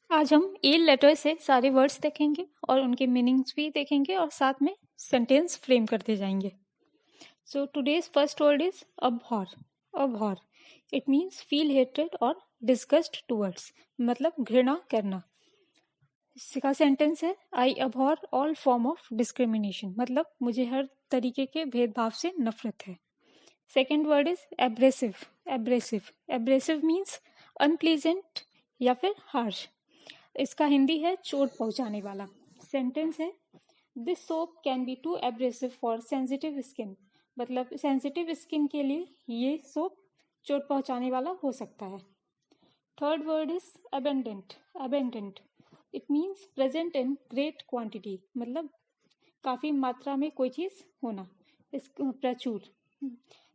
आज हम a letter से सारे वर्ड्स देखेंगे और उनके मीनिंग्स भी देखेंगे और साथ में सेंटेंस फ्रेम करते जाएंगे. So today's first word is abhor. Abhor it means feel hated और डिस्गस्ट टूवर्ड्स, मतलब घृणा करना. इसका सेंटेंस है I abhor all form of discrimination, मतलब मुझे हर तरीके के भेदभाव से नफरत है. Second word is abrasive. Abrasive abrasive means unpleasant या फिर हार्श. इसका हिंदी है चोट पहुंचाने वाला. सेंटेंस है this soap can be too abrasive for sensitive skin, मतलब सेंसिटिव स्किन के लिए ये सोप चोट पहुंचाने वाला हो सकता है. Third word is abundant. Abundant it means present in great quantity, मतलब काफी मात्रा में कोई चीज होना, प्रचुर.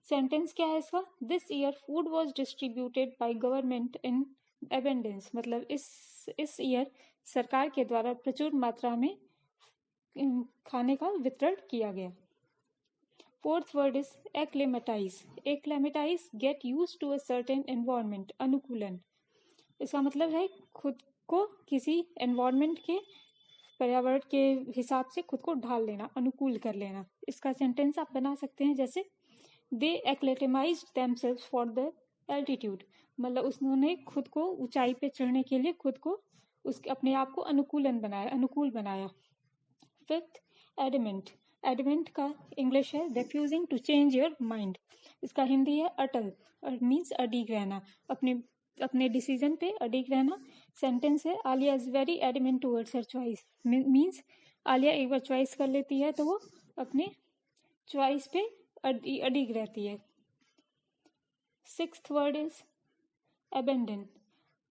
सेंटेंस क्या है इसका? This year food was distributed by government in abundance, मतलब इस ईयर सरकार के द्वारा प्रचुर मात्रा में खाने का वितरण किया गया. Fourth word is acclimatise. Acclimatise get use to a certain environment. अनुकूलन. इसका मतलब है खुद को किसी एनवायरमेंट के, पर्यावरण के हिसाब से खुद को ढाल लेना, अनुकूल कर लेना. इसका सेंटेंस आप बना सकते हैं जैसे दे एक्लेटेमाइज्ड देमसेल्व्स फॉर द एल्टीट्यूड, मतलब उन्होंने खुद को ऊंचाई पे चढ़ने के लिए खुद को अपने आप को अनुकूल बनाया. Fifth adamant. एडमेंट का इंग्लिश है refusing to change your mind. इसका हिंदी है अटल. मीन्स अडिग रहना, अपने डिसीजन पे अडिग रहना. सेंटेंस है Alia is very adamant towards her choice. Means Alia एक बार चॉइस कर लेती है तो वो अपने चॉइस पे अडिग रहती है. Sixth word is abandon.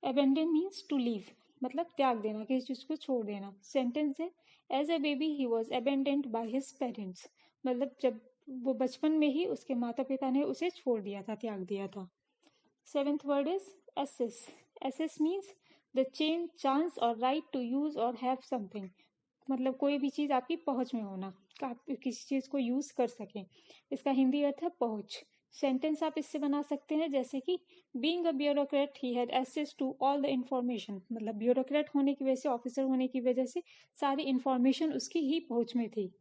Abandon means to leave, मतलब त्याग देना, किसी चीज को छोड़ देना. सेंटेंस है as a baby he was abandoned by his parents, मतलब जब वो बचपन में ही उसके माता पिता ने उसे छोड़ दिया था, त्याग दिया था. Seventh word is access. Access means the chance और राइट टू यूज और हैव समथिंग, मतलब कोई भी चीज आपकी पहुंच में होना, आप किसी चीज को यूज कर सकें. इसका हिंदी अर्थ है पहुंच. सेंटेंस आप इससे बना सकते हैं जैसे कि being a bureaucrat he had access to all the information, मतलब ब्यूरोक्रेट होने की वजह से, ऑफिसर होने की वजह से सारी इंफॉर्मेशन उसकी ही पहुंच में थी.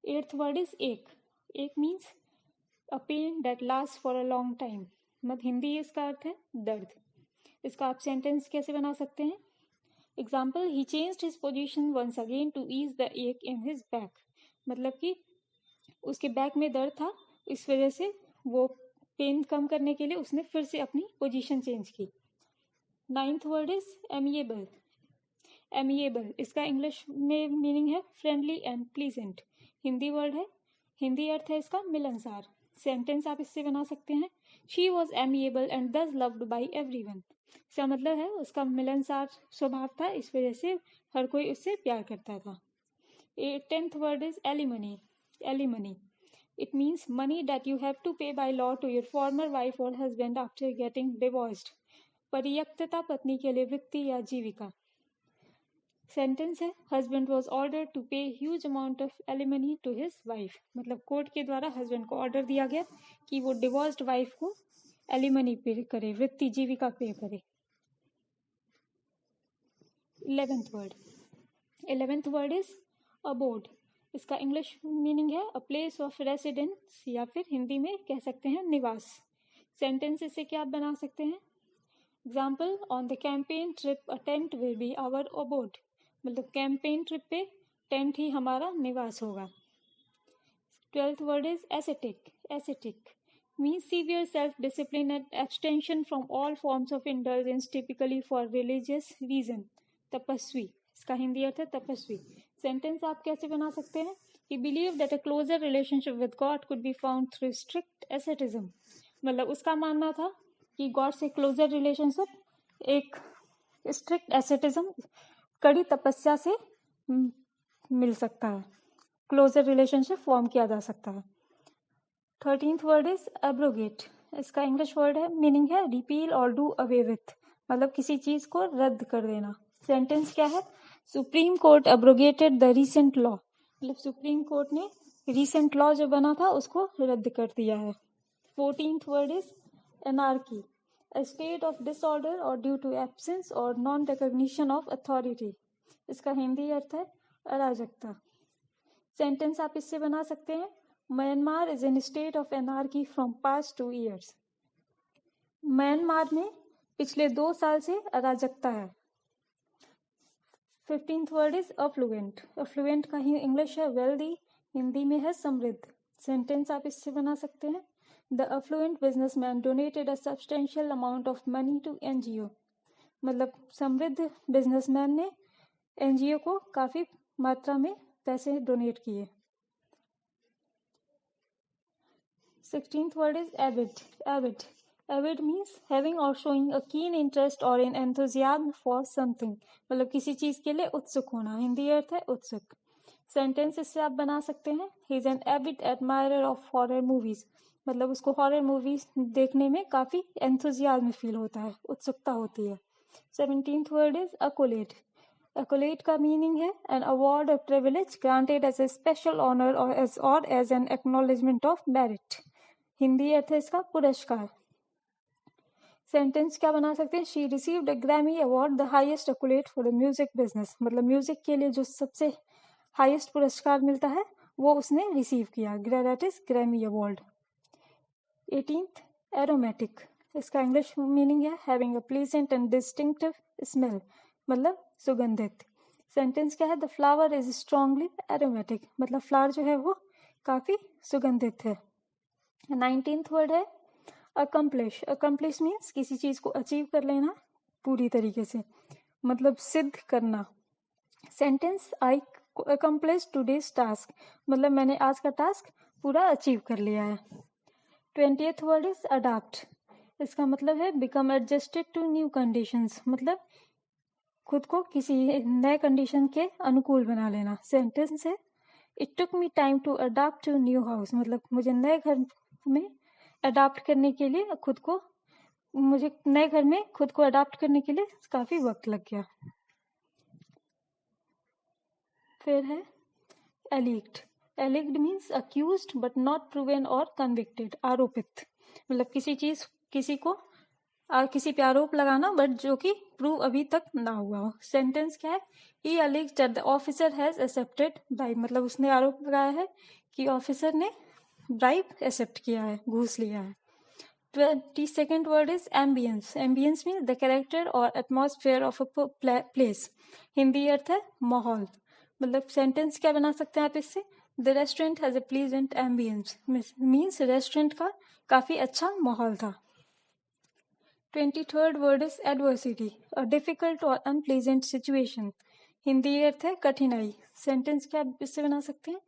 Eighth word is ache. Ache means a pain that last for a long time, मतलब हिंदी इसका अर्थ है दर्द. इसका आप सेंटेंस कैसे बना सकते हैं? Example he changed his position once again to ease the ache in his back, मतलब कि उसके बैक में दर्द था, इस वजह से वो पेन कम करने के लिए उसने फिर से अपनी पोजीशन चेंज की. Ninth word is amiable. Amiable इसका इंग्लिश में मीनिंग है friendly and pleasant. Hindi word है, हिंदी अर्थ है इसका मिलनसार. सेंटेंस आप इससे बना सकते हैं शी वॉज एमिएबल एंड दस लव्ड बाई एवरीवन. इसका मतलब है उसका मिलनसार स्वभाव था, इस वजह से हर कोई उससे प्यार करता था. Tenth word is alimony. Alimony it means money that you have to pay by law to your former wife or husband after getting divorced. परित्यक्ता पत्नी के लिए वित्तीय या जीविका. सेंटेंस है husband was order to pay huge amount of alimony to his wife, मतलब court के द्वारा हस्बैंड को ऑर्डर दिया गया कि वो डिवोर्स्ड वाइफ को एलिमनी पे करे, वित्तीय जीविका पे करे. 11th word is abode. इसका इंग्लिश मीनिंग है अ प्लेस ऑफ रेसिडेंस, या फिर हिंदी में कह सकते हैं निवास. सेंटेंस इसे क्या आप बना सकते हैं? Example on the campaign trip a tent will be our abode, मतलब कैंपेन ट्रिप पे टेंट ही हमारा निवास होगा. 12th word is ascetic. Ascetic means severe self-discipline and abstention from all forms of indulgence typically for religious reason. तपस्वी इसका हिंदी अर्थ है तपस्वी. सेंटेंस आप कैसे बना सकते हैं? He believed that a closer relationship with God could be found through strict asceticism, मतलब उसका मानना था कि गॉड से क्लोजर रिलेशनशिप एक स्ट्रिक्ट एसेटिज्म, कड़ी तपस्या से मिल सकता है, क्लोजर रिलेशनशिप फॉर्म किया जा सकता है. 13th word is abrogate. इसका इंग्लिश वर्ड है, मीनिंग है रिपील और डू अवे विथ, मतलब किसी चीज को रद्द कर देना. सेंटेंस क्या है? Supreme court abrogated the recent law, मतलब सुप्रीम कोर्ट ने रीसेंट लॉ जो बना था उसको रद्द कर दिया है. 14th word is anarchy. a state of disorder or due to absence or non-recognition of authority. इसका हिंदी अर्थ है अराजकता. सेंटेंस आप इससे बना सकते हैं, Myanmar is in state of anarchy from past 2 years. Myanmar में पिछले 2 साल से अराजकता है. 15th word is affluent. Affluent का ही इंग्लिश है वेल्दी, हिंदी में है समृद्ध. सेंटेंस आप इससे बना सकते हैं, the affluent businessman donated a substantial amount of money to NGO. मतलब समृद्ध बिजनेसमैन ने एनजीओ को काफी मात्रा में पैसे डोनेट किए. 16th word is avid. Avid means having or showing a keen interest or an enthusiasm for something. मतलब किसी चीज के लिए उत्सुक होना. हिंदी अर्थ है उत्सुक. सेंटेंस इससे आप बना सकते हैं, he is an avid admirer of horror movies. मतलब उसको हॉरर मूवीज देखने में काफी एंथुजियाज्म फील होता है, उत्सुकता होती है. 17th word is accolade. Accolade का मीनिंग है an award or privilege granted as a special honor or as an acknowledgement of merit. Hindi अर्थ है इसका पुरस्कार. सेंटेंस क्या बना सकते हैं, she received a Grammy award the highest accolade for the music business. मतलब म्यूजिक के लिए जो सबसे हाईएस्ट पुरस्कार मिलता है वो उसने रिसीव किया, that is Grammy award. 18th aromatic. इसका इंग्लिश मीनिंग है having a pleasant and distinctive smell. मतलब सुगंधित. सेंटेंस क्या है, the flower is strongly aromatic. मतलब फ्लावर जो है वो काफी सुगंधित है. 19th वर्ड है अकम्प्लिश. अकम्प्लिश मीन्स किसी चीज को अचीव कर लेना पूरी तरीके से, मतलब सिद्ध करना. सेंटेंस आई अकम्प्लिश टुडेज टास्क. मतलब मैंने आज का टास्क पूरा अचीव कर लिया है. 20th word is adapt. इसका मतलब है become adjusted to new conditions. मतलब खुद को किसी नए कंडीशन के अनुकूल बना लेना. सेंटेंस है it took me time to adapt to new house. मतलब मुझे नए घर में अडाप्ट करने के लिए मुझे नए घर में खुद को अडाप्ट करने के लिए काफी वक्त लग गया. फिर है alleged. Alleged means accused but not proven और कन्विक्टेड. आरोपित. मतलब किसी पे आरोप लगाना बट जो कि प्रूव अभी तक ना हुआ हो. सेंटेंस क्या है, he alleged that the officer has accepted bribe. मतलब उसने आरोप लगाया है कि ऑफिसर ने ब्राइब एक्सेप्ट किया है, घूस लिया है. 22nd word is ambiance. Ambiance means the character और atmosphere of a place. Hindi अर्थ है माहौल. मतलब सेंटेंस क्या बना सकते हैं आप इससे, the restaurant has a pleasant ambience. Means restaurant का काफी अच्छा माहौल था. 23rd word is adversity. A difficult और अनप्लीजेंट सिचुएशन. हिंदी अर्थ है कठिनाई. सेंटेंस क्या इससे बना सकते हैं,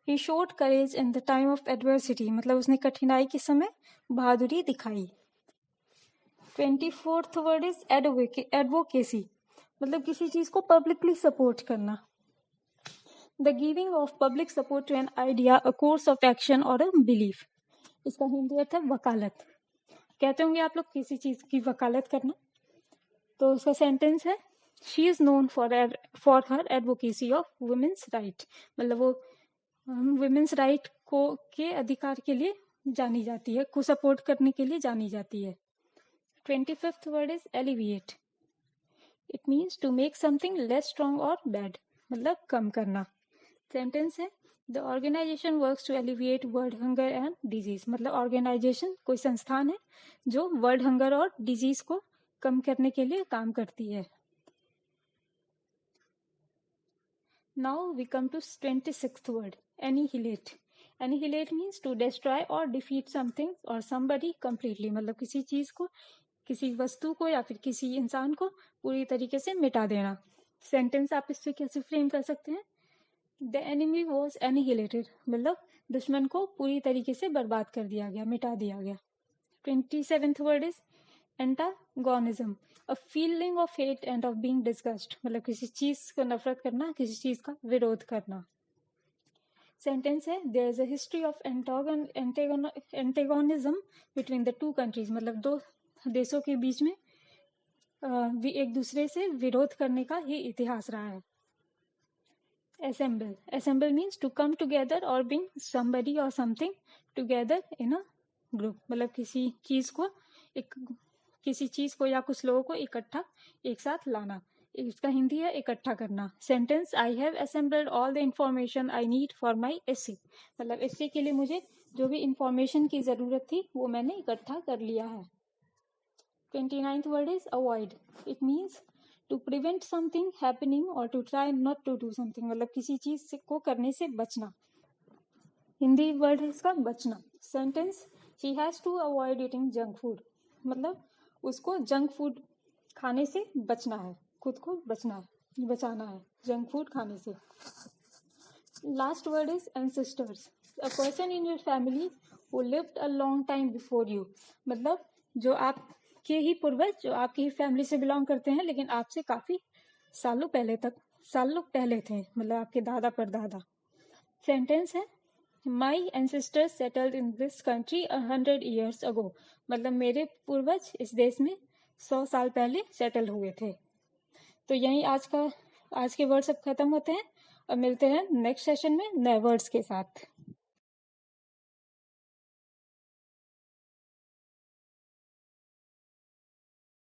he showed courage in the time of adversity. मतलब उसने कठिनाई के समय बहादुरी दिखाई. 24th word is advocacy. मतलब किसी चीज को पब्लिकली सपोर्ट करना. The giving of public support to an idea, a course of action और अ बिलीफ. इसका हिंदी अर्थ है वकालत. कहते होंगे आप लोग किसी चीज की वकालत करना, तो उसका सेंटेंस है she is known for her advocacy of women's right. मतलब वो वुमेन्स राइट को के अधिकार के लिए जानी जाती है, को सपोर्ट करने के लिए जानी जाती है. 25th word is alleviate. It means to make something less strong और बैड. मतलब कम करना. सेंटेंस है the organisation works to alleviate world hunger and disease. मतलब ऑर्गेनाइजेशन कोई संस्थान है जो वर्ल्ड हंगर और डिजीज को कम करने के लिए काम करती है. Now we come to 26th word annihilate. Annihilate means to destroy और डिफीट समथिंग और समबडी कंप्लीटली. मतलब किसी चीज को, किसी वस्तु को या फिर किसी इंसान को पूरी तरीके से मिटा देना. सेंटेंस आप इससे कैसे फ्रेम कर सकते हैं, द एनिमी वॉज एनिहिलेटेड. मतलब दुश्मन को पूरी तरीके से बर्बाद कर दिया गया, मिटा दिया गया. 27th word is antagonism. A feeling of hate end of being disgust. मतलब किसी चीज को नफरत करना, किसी चीज का विरोध करना. सेंटेंस है there is a history of antagonism between the two countries. मतलब दो देशों के बीच में एक दूसरे से विरोध करने का ही इतिहास रहा है. assemble. Assemble means to come together or bring somebody or something together in a group. मतलब किसी चीज को एक किसी चीज को या कुछ लोगों को इकट्ठा एक साथ लाना। इसका हिंदी है इकट्ठा करना। Sentence, I have assembled all the information I need for my essay, मतलब एसे के लिए मुझे जो भी इंफॉर्मेशन की जरूरत थी वो मैंने इकट्ठा कर लिया है। 29th word is avoid. It means to prevent something happening or to try not to do something, मतलब किसी चीज को करने से बचना। हिंदी वर्ड है इसका बचना। Sentence, she has to avoid eating junk food, मतलब उसको जंक फूड खाने से बचना है, खुद को बचाना है जंक फूड खाने से। Last word is ancestors, a person in your family who lived a long time before you, मतलब जो आपके ही पूर्वज, जो आपकी ही फैमिली से बिलोंग करते हैं लेकिन आपसे काफी सालों पहले थे, मतलब आपके दादा परदादा। सेंटेंस है, my ancestors settled in this country 100 years ago, मतलब मेरे पूर्वज इस देश में 100 साल पहले सेटल हुए थे। तो यही आज के वर्ड सब खत्म होते हैं और मिलते हैं नेक्स्ट सेशन में नए वर्ड्स के साथ।